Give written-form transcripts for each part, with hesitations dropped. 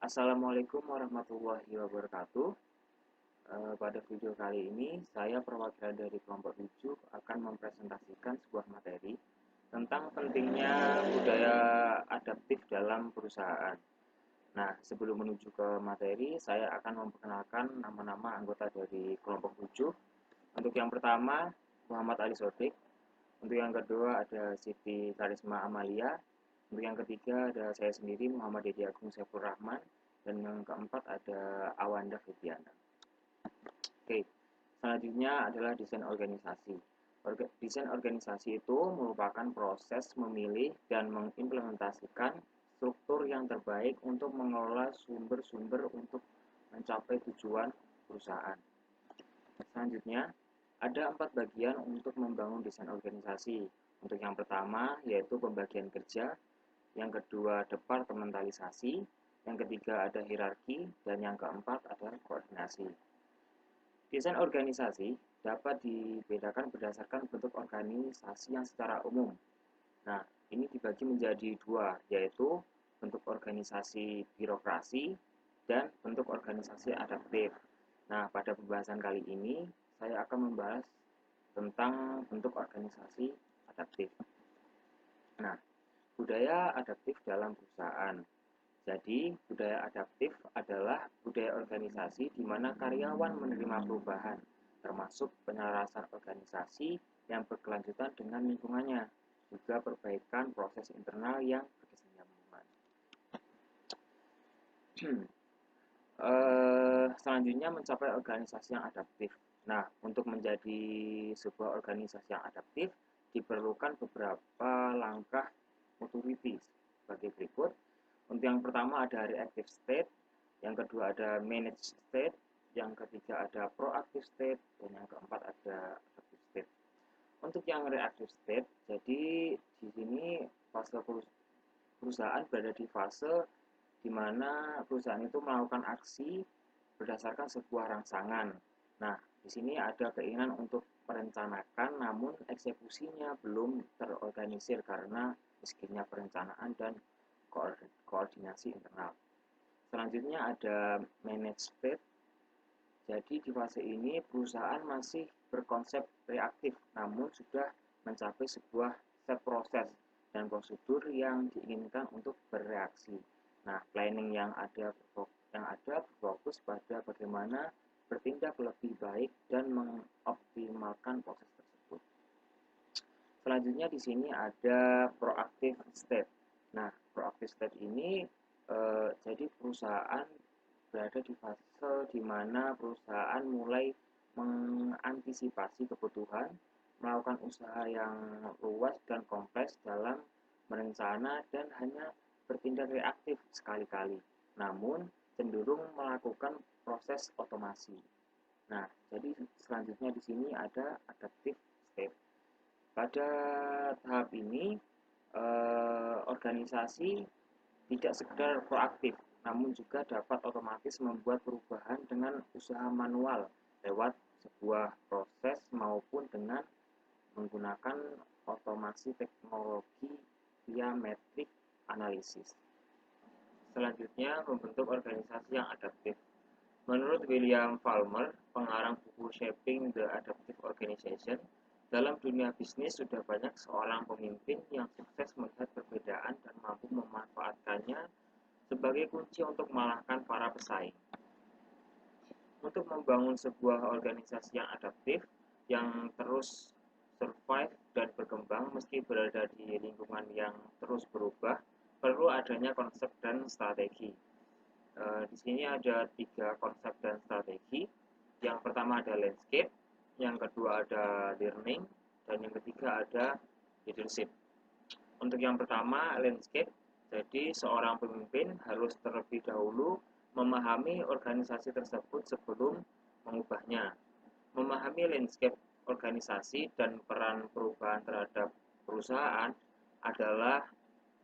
Assalamualaikum warahmatullahi wabarakatuh. Pada video kali ini, saya perwakilan dari kelompok 7 akan mempresentasikan sebuah materi tentang pentingnya budaya adaptif dalam perusahaan. Nah, sebelum menuju ke materi, saya akan memperkenalkan nama-nama anggota dari kelompok 7. Untuk yang pertama, Muhammad Ali Sodik. Untuk yang kedua ada Siti Karisma Amalia. Untuk yang ketiga ada saya sendiri Muhammad Dedi Agung Saiful Rahman. Dan yang keempat ada Awanda Fitriana. Oke, selanjutnya adalah desain organisasi. Desain organisasi itu merupakan proses memilih dan mengimplementasikan struktur yang terbaik untuk mengelola sumber-sumber untuk mencapai tujuan perusahaan. Selanjutnya, ada 4 bagian untuk membangun desain organisasi. Untuk yang pertama yaitu pembagian kerja, yang kedua departementalisasi, yang ketiga ada hierarki, dan yang keempat ada koordinasi. Desain organisasi dapat dibedakan berdasarkan bentuk organisasi yang secara umum. Nah, ini dibagi menjadi dua, yaitu bentuk organisasi birokrasi dan bentuk organisasi adaptif. Nah, pada pembahasan kali ini, saya akan membahas tentang bentuk organisasi adaptif. Nah, budaya adaptif dalam perusahaan. Jadi, budaya adaptif adalah budaya organisasi di mana karyawan menerima perubahan, termasuk penyelarasan organisasi yang berkelanjutan dengan lingkungannya, juga perbaikan proses internal yang berkesinambungan. Selanjutnya mencapai organisasi yang adaptif. Nah, untuk menjadi sebuah organisasi yang adaptif, diperlukan beberapa langkah authorities sebagai berikut. Untuk yang pertama ada reactive state, yang kedua ada managed state, yang ketiga ada proactive state, dan yang keempat ada adaptive state. Untuk yang reactive state, jadi di sini fase perusahaan berada di fase di mana perusahaan itu melakukan aksi berdasarkan sebuah rangsangan. Nah, di sini ada keinginan untuk merencanakan, namun eksekusinya belum terorganisir karena miskinnya perencanaan dan koordinasi internal. Selanjutnya ada managed state. Jadi di fase ini perusahaan masih berkonsep reaktif, namun sudah mencapai sebuah set proses dan prosedur yang diinginkan untuk bereaksi. Nah, planning yang ada berfokus pada bagaimana bertindak lebih baik dan mengoptimalkan proses tersebut. Selanjutnya di sini ada proactive state. Nah, proactive state ini jadi perusahaan berada di fase di mana perusahaan mulai mengantisipasi kebutuhan, melakukan usaha yang luas dan kompleks dalam merencana dan hanya bertindak reaktif sekali-kali, namun cenderung melakukan proses otomasi. Nah, jadi selanjutnya di sini ada adaptive state. Pada tahap ini, organisasi tidak sekedar proaktif, namun juga dapat otomatis membuat perubahan dengan usaha manual lewat sebuah proses maupun dengan menggunakan otomasi teknologi via metrik analisis. Selanjutnya, membentuk organisasi yang adaptif. Menurut William Palmer, pengarang buku Shaping the Adaptive Organization, dalam dunia bisnis sudah banyak seorang pemimpin yang sukses melihat perbedaan dan mampu memanfaatkannya sebagai kunci untuk mengalahkan para pesaing. Untuk membangun sebuah organisasi yang adaptif, yang terus survive dan berkembang meski berada di lingkungan yang terus berubah, perlu adanya konsep dan strategi. Di sini ada 3 konsep dan strategi. Yang pertama ada landscape, yang kedua ada learning, dan yang ketiga ada leadership. Untuk yang pertama, landscape. Jadi seorang pemimpin harus terlebih dahulu memahami organisasi tersebut sebelum mengubahnya. Memahami landscape organisasi dan peran perubahan terhadap perusahaan adalah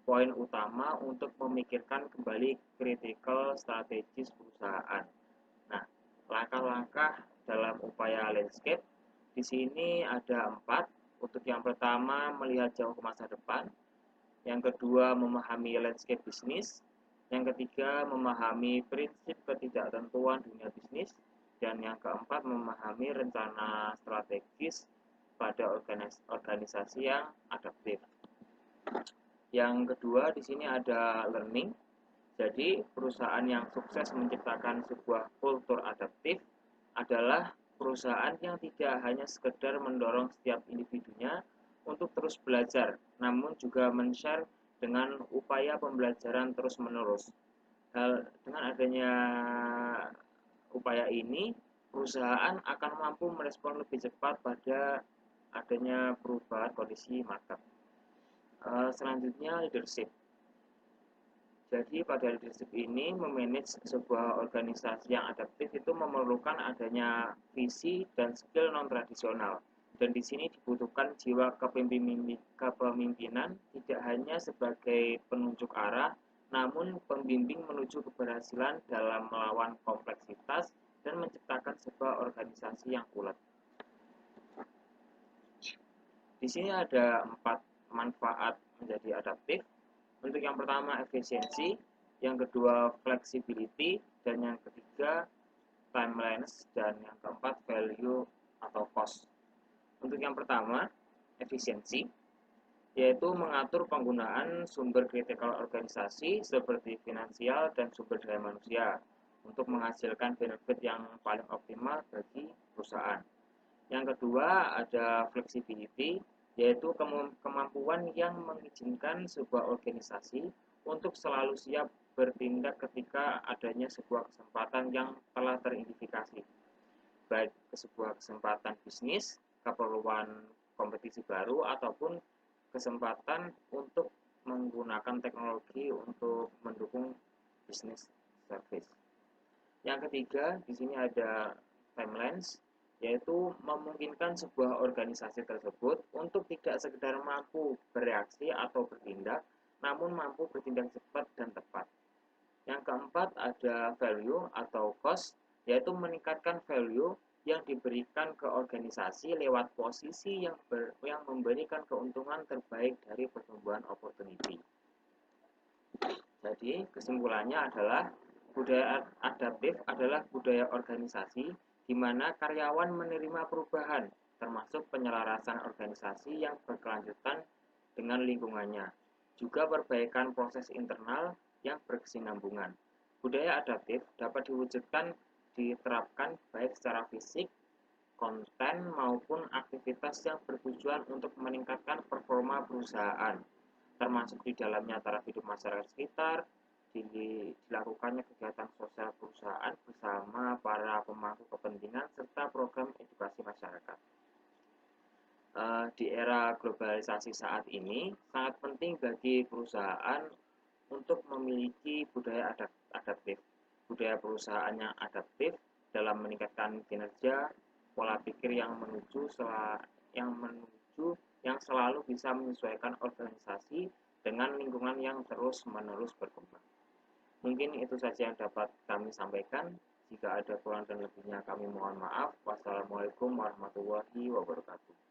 poin utama untuk memikirkan kembali critical strategis perusahaan. Nah, langkah-langkah dalam upaya landscape di sini ada 4. Untuk yang pertama, melihat jauh ke masa depan. Yang kedua, memahami landscape bisnis. Yang ketiga, memahami prinsip ketidaktentuan dunia bisnis. Dan yang keempat, memahami rencana strategis pada organisasi yang adaptif. Yang kedua, di sini ada learning. Jadi, perusahaan yang sukses menciptakan sebuah kultur adaptif adalah perusahaan yang tidak hanya sekedar mendorong setiap individunya untuk terus belajar, namun juga men-share dengan upaya pembelajaran terus-menerus. Dengan adanya upaya ini, perusahaan akan mampu merespon lebih cepat pada adanya perubahan kondisi market. Selanjutnya, leadership. Jadi pada leadership ini memanage sebuah organisasi yang adaptif itu memerlukan adanya visi dan skill non tradisional. Dan di sini dibutuhkan jiwa kepemimpinan tidak hanya sebagai penunjuk arah, namun pembimbing menuju keberhasilan dalam melawan kompleksitas dan menciptakan sebuah organisasi yang kuat. Di sini ada 4 manfaat menjadi adaptif. Untuk yang pertama efisiensi, yang kedua flexibility, dan yang ketiga timelines, dan yang keempat value atau cost. Untuk yang pertama efisiensi, yaitu mengatur penggunaan sumber kritikal organisasi seperti finansial dan sumber daya manusia untuk menghasilkan benefit yang paling optimal bagi perusahaan. Yang kedua ada flexibility, yaitu kemampuan yang mengizinkan sebuah organisasi untuk selalu siap bertindak ketika adanya sebuah kesempatan yang telah teridentifikasi, baik sebuah kesempatan bisnis, keperluan kompetisi baru, ataupun kesempatan untuk menggunakan teknologi untuk mendukung bisnis service. Yang ketiga, di sini ada timelines, yaitu memungkinkan sebuah organisasi tersebut untuk tidak sekedar mampu bereaksi atau bertindak, namun mampu bertindak cepat dan tepat. Yang keempat ada value atau cost, yaitu meningkatkan value yang diberikan ke organisasi lewat posisi yang memberikan keuntungan terbaik dari pertumbuhan opportunity. Jadi kesimpulannya adalah budaya adaptif adalah budaya organisasi di mana karyawan menerima perubahan, termasuk penyelarasan organisasi yang berkelanjutan dengan lingkungannya, juga perbaikan proses internal yang berkesinambungan. Budaya adaptif dapat diwujudkan diterapkan baik secara fisik, konten, maupun aktivitas yang bertujuan untuk meningkatkan performa perusahaan, termasuk di dalamnya taraf hidup masyarakat sekitar, dilakukannya kegiatan sosial perusahaan bersama para pemangku kepentingan, serta program edukasi masyarakat. Di era globalisasi saat ini, sangat penting bagi perusahaan untuk memiliki budaya adaptif. Budaya perusahaan yang adaptif dalam meningkatkan kinerja, pola pikir yang selalu bisa menyesuaikan organisasi dengan lingkungan yang terus-menerus berkembang. Mungkin itu saja yang dapat kami sampaikan. Jika ada kurang dan lebihnya kami mohon maaf. Wassalamualaikum warahmatullahi wabarakatuh.